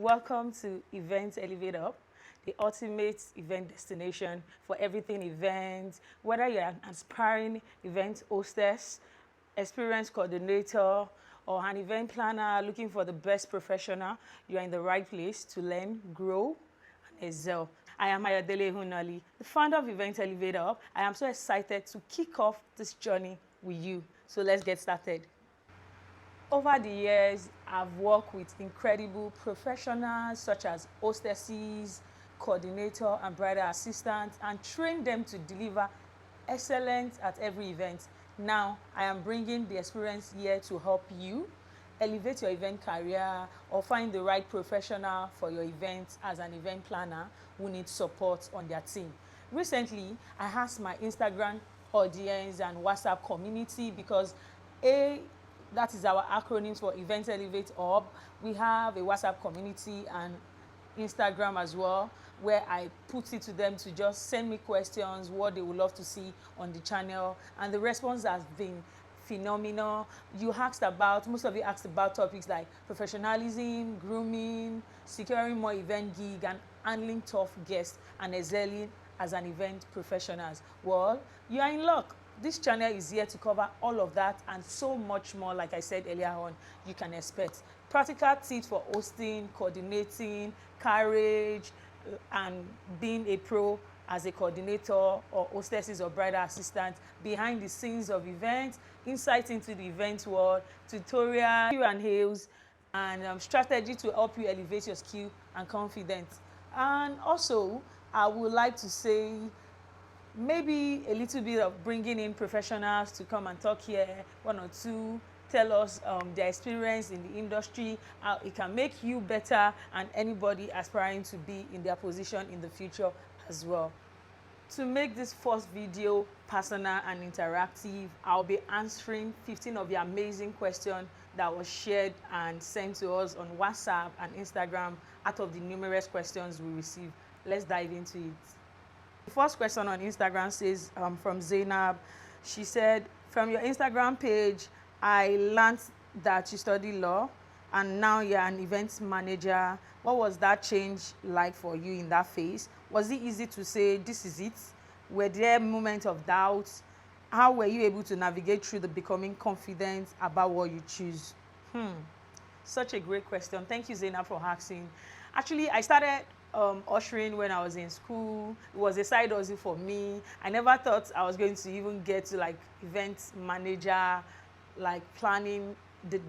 Welcome to Event Elevate Up, the ultimate event destination for everything events. Whether you're an aspiring event hostess, experienced coordinator, or an event planner looking for the best professional, you are in the right place to learn, grow, and excel. I am Ayodele Hunali, the founder of Event Elevate Up. I am so excited to kick off this journey with you. So let's get started. Over the years, I've worked with incredible professionals such as hostesses, coordinator, and bridal assistants, and trained them to deliver excellence at every event. Now, I am bringing the experience here to help you elevate your event career or find the right professional for your event as an event planner who needs support on their team. Recently, I asked my Instagram audience and WhatsApp community because that is our acronyms for Event Elevate Up. We have a WhatsApp community and Instagram as well, where I put it to them to just send me questions, what they would love to see on the channel, and the response has been phenomenal. Most of you asked about topics like professionalism, grooming, securing more event gig, and handling tough guests and excelling as an event professional. Well, you are in luck. This channel is here to cover all of that and so much more, like I said earlier on, you can expect. Practical tips for hosting, coordinating, carriage, and being a pro as a coordinator or hostesses or bridal assistant, behind the scenes of events, insight into the event world, tutorial, Q&As, and strategy to help you elevate your skill and confidence. And also, I would like to say, maybe a little bit of bringing in professionals to come and talk here, one or two, tell us their experience in the industry, how it can make you better and anybody aspiring to be in their position in the future as well. To make this first video personal and interactive, I'll be answering 15 of the amazing questions that was shared and sent to us on WhatsApp and Instagram out of the numerous questions we received. Let's dive into it. The first question on Instagram says from Zainab. She said, from your Instagram page, I learned that you study law and now you're an events manager. What was that change like for you in that phase? Was it easy to say, this is it? Were there moments of doubt? How were you able to navigate through the becoming confident about what you choose? Such a great question. Thank you, Zainab, for asking. Actually, I started ushering when I was in school. It was a side hustle for me. I never thought I was going to even get to like event manager, like planning the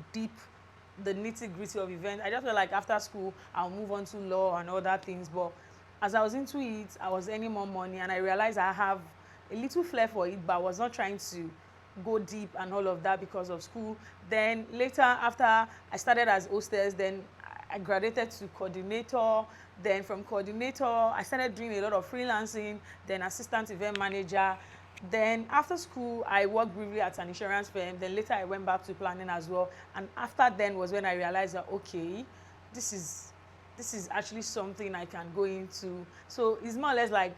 nitty-gritty of events. I just felt like after school I'll move on to law and other things, but as I was into it, I was earning more money and I realized I have a little flair for it, but I was not trying to go deep and all of that because of school. Then later, after I started as hostess, then I graduated to coordinator. Then from coordinator, I started doing a lot of freelancing, then assistant event manager. Then after school, I worked briefly at an insurance firm. Then later I went back to planning as well. And after then was when I realized that, okay, this is actually something I can go into. So it's more or less like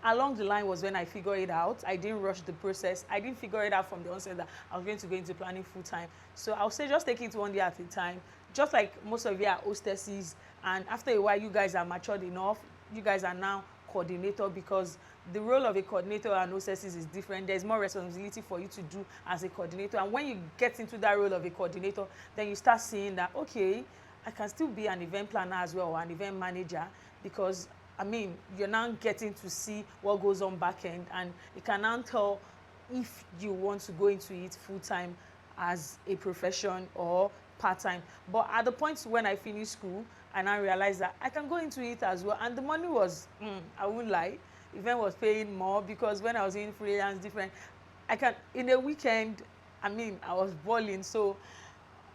along the line was when I figured it out. I didn't rush the process. I didn't figure it out from the onset that I was going to go into planning full time. So I'll say just take it one day at a time. Just like most of you are hostesses, and after a while you guys are matured enough, you guys are now coordinator, because the role of a coordinator and hostesses is different. There's more responsibility for you to do as a coordinator, and when you get into that role of a coordinator, then you start seeing that, okay, I can still be an event planner as well, or an event manager, because I mean, you're now getting to see what goes on back end, and you can now tell if you want to go into it full time as a profession or part-time. But at the point when I finished school, and I realized that I can go into it as well, and the money was, I won't lie, event was paying more, because when I was in freelance different, in a weekend, I mean, I was balling. So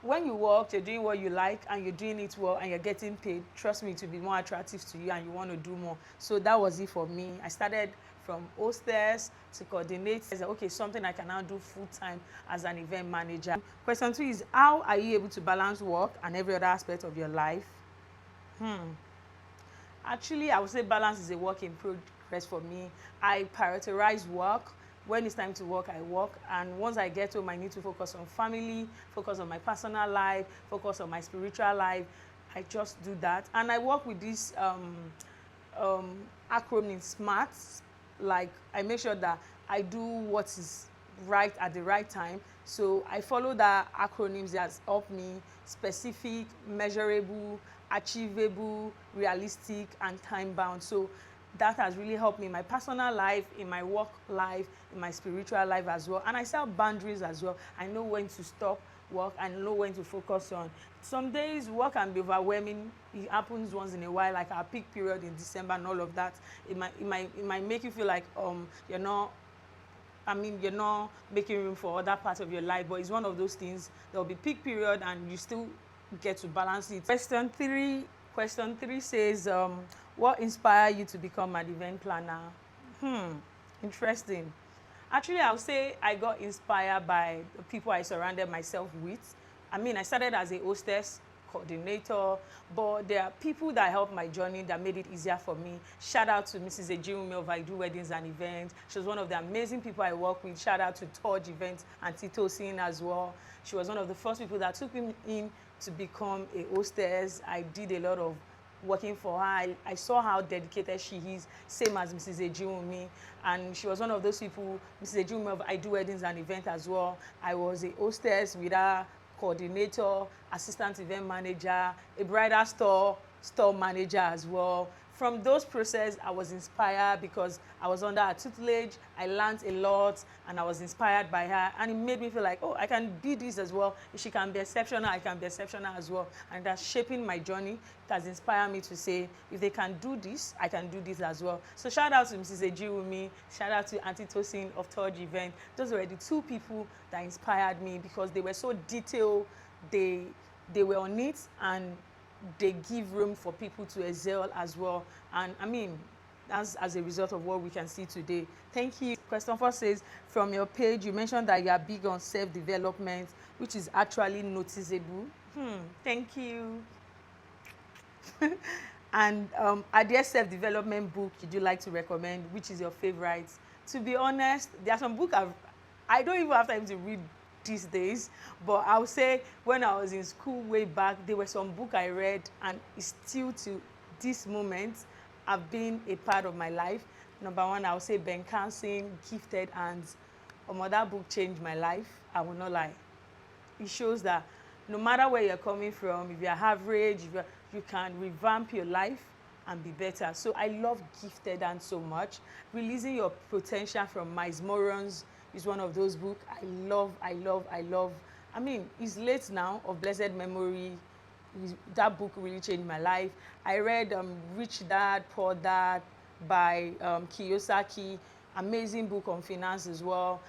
when you work, you're doing what you like and you're doing it well and you're getting paid, trust me, to be more attractive to you and you want to do more. So that was it for me. I started from hostess to coordinate. I said, okay, something I can now do full time as an event manager. Question 2 is, how are you able to balance work and every other aspect of your life? Actually, I would say balance is a work in progress for me. I prioritize work. When it's time to work, I work. And once I get home, I need to focus on family, focus on my personal life, focus on my spiritual life. I just do that. And I work with this acronym SMART. Like, I make sure that I do what is right at the right time. So I follow that acronyms that help me: specific, measurable, achievable, realistic, and time bound. So that has really helped me in my personal life, in my work life, in my spiritual life as well. And I set boundaries as well. I know when to stop work, I know when to focus on. Some days work can be overwhelming. It happens once in a while, like our peak period in December and all of that. It might make you feel like you're not, you're not making room for other parts of your life, but it's one of those things. There will be peak period and you still get to balance it. Question three says, what inspired you to become an event planner? Interesting. Actually, I would say I got inspired by the people I surrounded myself with. I started as a hostess, coordinator, but there are people that helped my journey that made it easier for me. Shout out to Mrs. Ejirumi of I Do Weddings and Events. She was one of the amazing people I work with. Shout out to Torch Events and Titosin as well. She was one of the first people that took me in to become a hostess. I did a lot of working for her. I saw how dedicated she is, same as Mrs. Ejirumi. And she was one of those people, Mrs. Ejirumi of I Do Weddings and Events as well. I was a hostess with her, coordinator, assistant event manager, a bridal store manager as well. From those processes, I was inspired because I was under her tutelage. I learned a lot and I was inspired by her. And it made me feel like, oh, I can be this as well. If she can be exceptional, I can be exceptional as well. And that's shaping my journey. It has inspired me to say, if they can do this, I can do this as well. So shout out to Mrs. Ejirumi, shout out to Auntie Tosin of Torch Event. Those were the two people that inspired me because they were so detailed. They were on it, and they give room for people to excel as well. And that's as a result of what we can see today. Thank you. Question 4 says, from your page, you mentioned that you are big on self-development, which is actually noticeable. Thank you. And are there self-development book you'd like to recommend? Which is your favorite? To be honest, there are some books I don't even have time to read these days, but I would say when I was in school way back, there were some book I read, and it's still to this moment have been a part of my life. Number one, I would say Ben Carson, Gifted Hands. That book changed my life. I will not lie. It shows that no matter where you're coming from, if you're average, you can revamp your life and be better. So I love Gifted Hands so much. Releasing Your Potential from Miles Morons is one of those books I love. It's late now, of blessed memory. That book really changed my life. I read Rich Dad, Poor Dad by Kiyosaki. Amazing book on finance as well.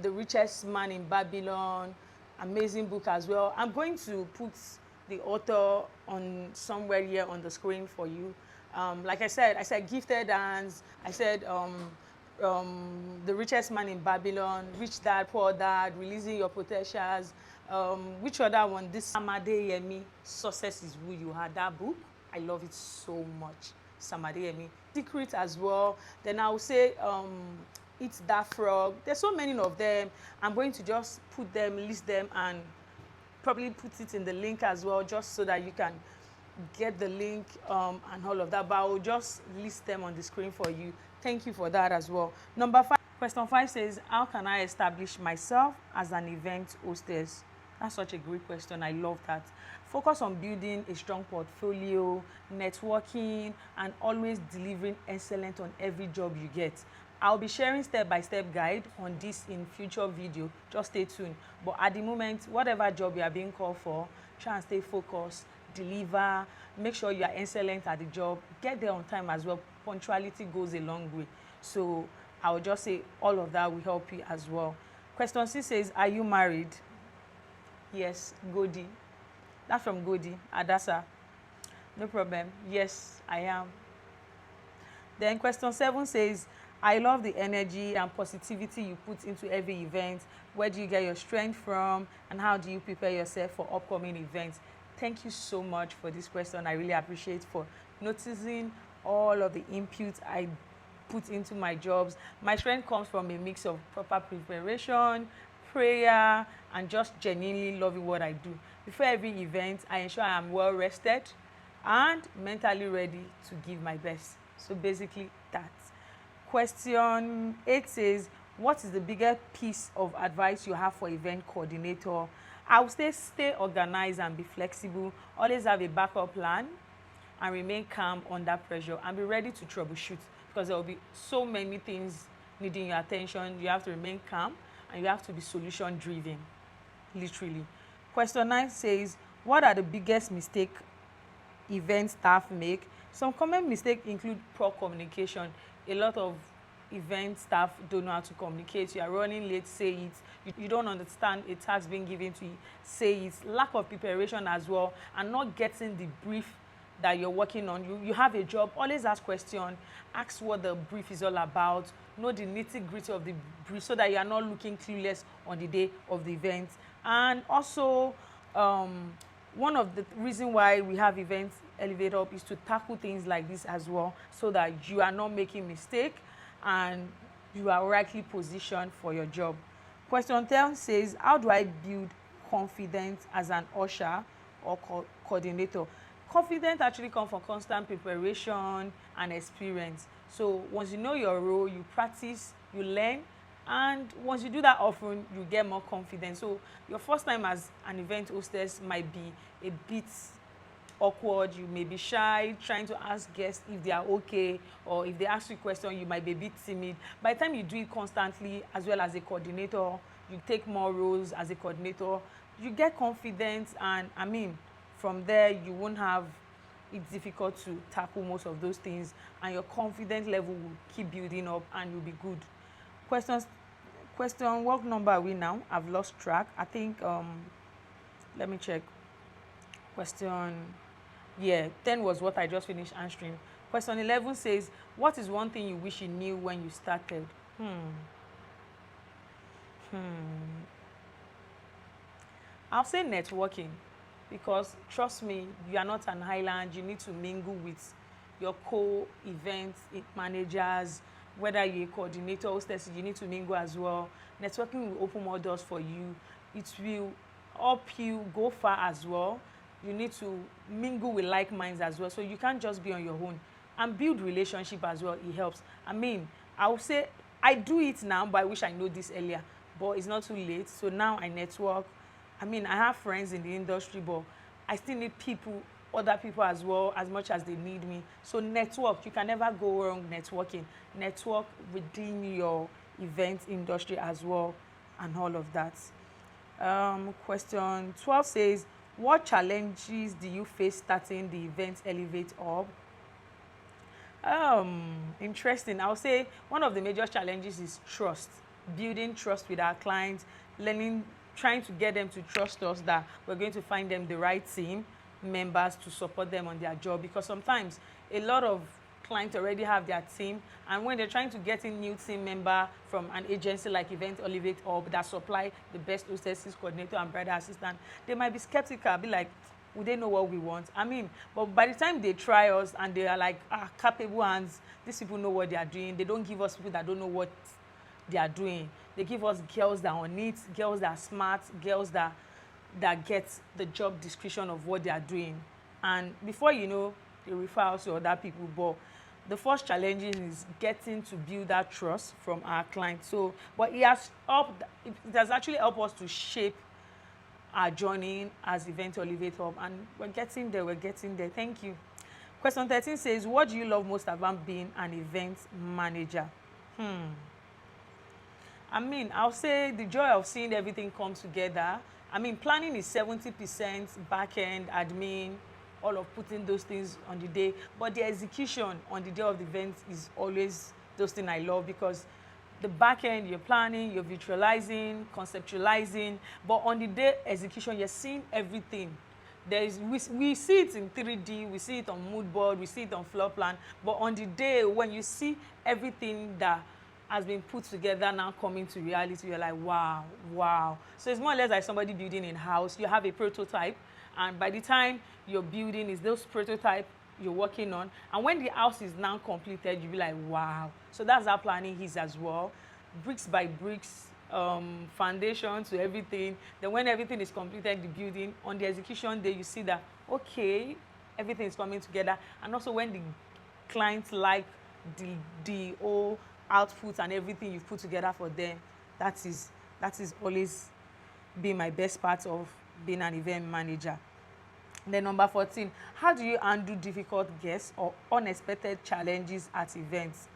The Richest Man in Babylon. Amazing book as well. I'm going to put the author on somewhere here on the screen for you. Like I said Gifted Hands. I said The Richest Man in Babylon, Rich Dad, Poor Dad, Releasing Your Potentials. Which other one? This Samadeyemi, Success is Who You Are. That book, I love it so much. Samadeyemi. Secret as well. Then I will say Eat That Frog. There's so many of them. I'm going to just list them, and probably put it in the link as well, just so that you can get the link and all of that. But I will just list them on the screen for you. Thank you for that as well. Question 5 says, how can I establish myself as an event hostess? That's such a great question. I love that. Focus on building a strong portfolio, networking, and always delivering excellent on every job you get. I'll be sharing step-by-step guide on this in future video. Just stay tuned. But at the moment, whatever job you are being called for, try and stay focused, deliver, make sure you are excellent at the job, get there on time as well. Punctuality goes a long way. So I would just say all of that will help you as well. Question 6 says, are you married? Yes, Godi. That's from Godi, Adasa. No problem. Yes, I am. Then question 7 says, I love the energy and positivity you put into every event. Where do you get your strength from, and how do you prepare yourself for upcoming events? Thank you so much for this question. I really appreciate for noticing all of the input I put into my jobs. My strength comes from a mix of proper preparation, prayer, and just genuinely loving what I do. Before every event, I ensure I am well rested, and mentally ready to give my best. So basically that. Question 8 says, what is the biggest piece of advice you have for event coordinator? I would say stay organized and be flexible. Always have a backup plan and remain calm under pressure and be ready to troubleshoot, because there will be so many things needing your attention. You have to remain calm and you have to be solution driven, literally. Question 9 says, what are the biggest mistakes event staff make? Some common mistakes include poor communication. A lot of event staff don't know how to communicate. You are running late, say it. You don't understand a task being given to you, say it. Lack of preparation as well, and not getting the brief that you're working on. You have a job, always ask questions, ask what the brief is all about, know the nitty-gritty of the brief so that you are not looking clueless on the day of the event. And also, one of the reasons why we have events elevator up is to tackle things like this as well, so that you are not making mistake and you are rightly positioned for your job. Question 10 says, how do I build confidence as an usher or coordinator? Confidence actually comes from constant preparation and experience. So once you know your role, you practice, you learn, and once you do that often, you get more confidence. So your first time as an event hostess might be a bit awkward. You may be shy, trying to ask guests if they are okay, or if they ask you a question, you might be a bit timid. By the time you do it constantly, as well as a coordinator, you take more roles as a coordinator, you get confidence, and from there you won't have it's difficult to tackle most of those things, and your confidence level will keep building up and you'll be good. Question, what number are we now? I've lost track. I think let me check. Question, yeah, 10 was what I just finished answering. Question 11 says, what is one thing you wish you knew when you started? I'll say networking, because trust me, you are not an island. You need to mingle with your co-event managers, whether you're a coordinator, hostess, you need to mingle as well. Networking will open more doors for you. It will help you go far as well. You need to mingle with like minds as well. So you can't just be on your own, and build relationship as well. It helps. I would say I do it now, but I wish I know this earlier. But it's not too late. So now I network. I have friends in the industry, but I still need other people as well, as much as they need me. So network, you can never go wrong networking. Network within your event industry as well, and all of that. Question 12 says, what challenges do you face starting the event Elevate Up? Interesting. I'll say one of the major challenges is trust. Building trust with our clients, trying to get them to trust us that we're going to find them the right team members to support them on their job, because sometimes a lot of clients already have their team, and when they're trying to get in new team member from an agency like Event Elevate Up that supply the best hostesses, coordinator, and bridal assistant, they might be skeptical, be like, would they know what we want? But by the time they try us and they are like, capable hands, these people know what they are doing. They don't give us people that don't know what they are doing. They give us girls that are on it, girls that are smart, girls that get the job description of what they are doing. And before you know, they refer us to other people. But the first challenge is getting to build that trust from our clients. So, but it has actually helped us to shape our journey as Event Elevate Up, and we're getting there. Thank you. Question 13 says, what do you love most about being an event manager? I'll say the joy of seeing everything come together. Planning is 70%, back-end, admin, all of putting those things on the day. But the execution on the day of the event is always those things I love, because the back-end, you're planning, you're visualizing, conceptualizing, but on the day execution, you're seeing everything. We see it in 3D, we see it on mood board, we see it on floor plan, but on the day when you see everything that has been put together now coming to reality, you're like, wow. So it's more or less like somebody building in house. You have a prototype, and by the time you're building, is those prototype you're working on, and when the house is now completed, you'll be like, wow. So that's how planning is as well, bricks by bricks, foundation to everything. Then when everything is completed, the building, on the execution day, you see that, okay, everything is coming together, and also when the clients like the whole output and everything you've put together for them, that is always been my best part of being an event manager. Then number 14, how do you handle difficult guests or unexpected challenges at events?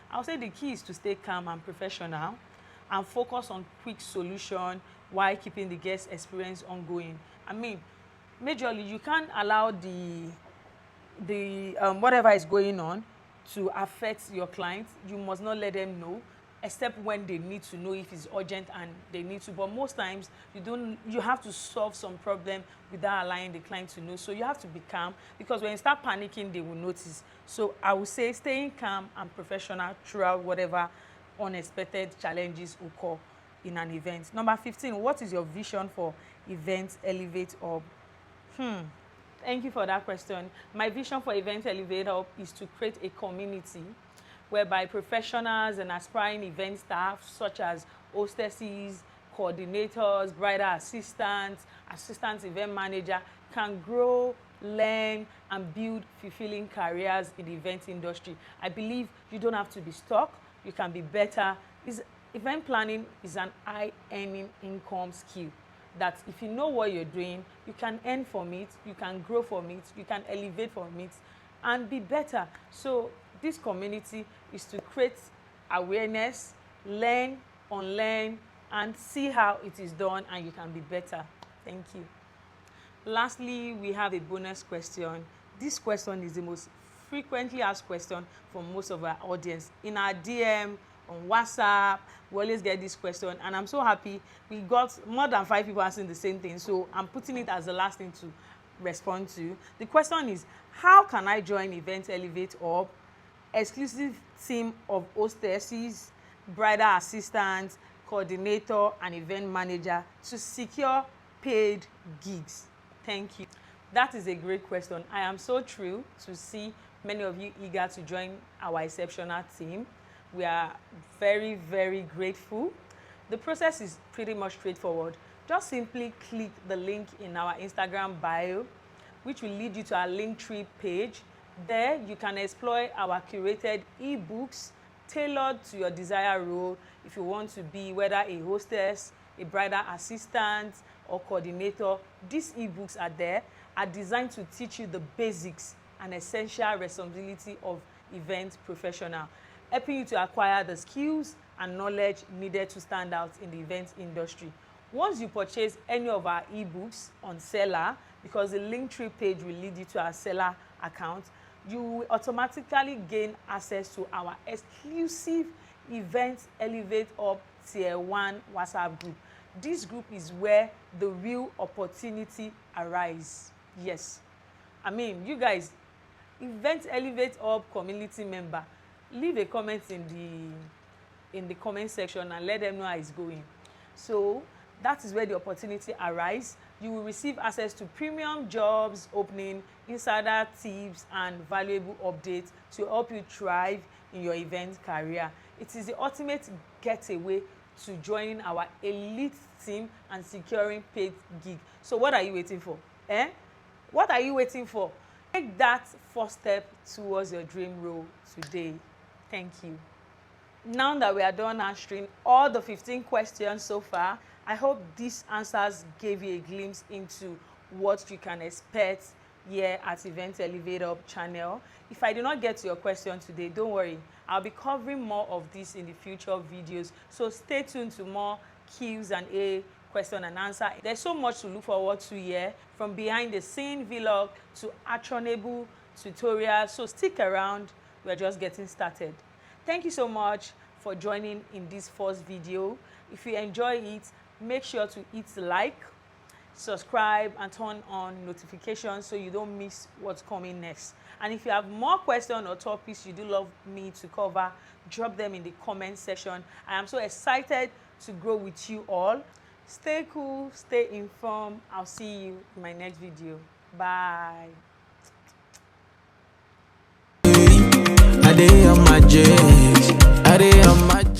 I'll say the key is to stay calm and professional and focus on quick solution while keeping the guest experience ongoing. I mean, majorly you can't allow the whatever is going on to affect your clients. You must not let them know, except when they need to know, if it's urgent and they need to. But most times you have to solve some problem without allowing the client to know. So you have to be calm, because when you start panicking, they will notice. So I would say staying calm and professional throughout whatever unexpected challenges occur in an event. Number 15, what is your vision for Event Elevate Up? Thank you for that question. My vision for Event Elevate Up is to create a community whereby professionals and aspiring event staff such as hostesses, coordinators, bridal assistants, assistant event manager can grow, learn, and build fulfilling careers in the event industry. I believe you don't have to be stuck. You can be better. Event planning is an high-earning income skill that if you know what you're doing, you can earn from it, you can grow from it, you can elevate from it, and be better. So this community is to create awareness, learn, unlearn, and see how it is done, and you can be better. Thank you. Lastly, we have a bonus question. This question is the most frequently asked question from most of our audience. In our DM, on WhatsApp, we always get this question, and I'm so happy we got more than 5 people asking the same thing, so I'm putting it as the last thing to respond to. The question is, how can I join Event Elevate Up? Exclusive team of hostesses, bridal assistants, coordinator, and event manager to secure paid gigs. Thank you. That is a great question. I am so thrilled to see many of you eager to join our exceptional team. We are very, very grateful. The process is pretty much straightforward. Just simply click the link in our Instagram bio, which will lead you to our Linktree page. There, you can explore our curated ebooks tailored to your desired role. If you want to be whether a hostess, a bridal assistant, or coordinator, these ebooks are designed to teach you the basics and essential responsibility of event professional, helping you to acquire the skills and knowledge needed to stand out in the event industry. Once you purchase any of our ebooks on Seller, because the Linktree page will lead you to our Seller account, you will automatically gain access to our exclusive Event Elevate Up Tier 1 WhatsApp group. This group is where the real opportunity arises. Yes. I mean, you guys, Event Elevate Up community member, leave a comment in the comment section and let them know how it's going. So that is where the opportunity arises. You will receive access to premium jobs opening, insider tips, and valuable updates to help you thrive in your event career. It is the ultimate getaway to joining our elite team and securing paid gig. So what are you waiting for? What are you waiting for? Take that first step towards your dream role today. Thank you. Now that we are done answering all the 15 questions so far, I hope these answers gave you a glimpse into what you can expect here at Event Elevate Up channel. If I do not get to your question today, don't worry. I'll be covering more of this in the future videos. So stay tuned to more Q&A question and answer. There's so much to look forward to here, from behind the scene vlog to actionable tutorials. So stick around. We're just getting started. Thank you so much for joining in this first video. If you enjoy it, make sure to hit like, subscribe, and turn on notifications so you don't miss what's coming next. And if you have more questions or topics you do love me to cover, drop them in the comment section. I am so excited to grow with you all. Stay cool, stay informed. I'll see you in my next video. Bye. I dey on my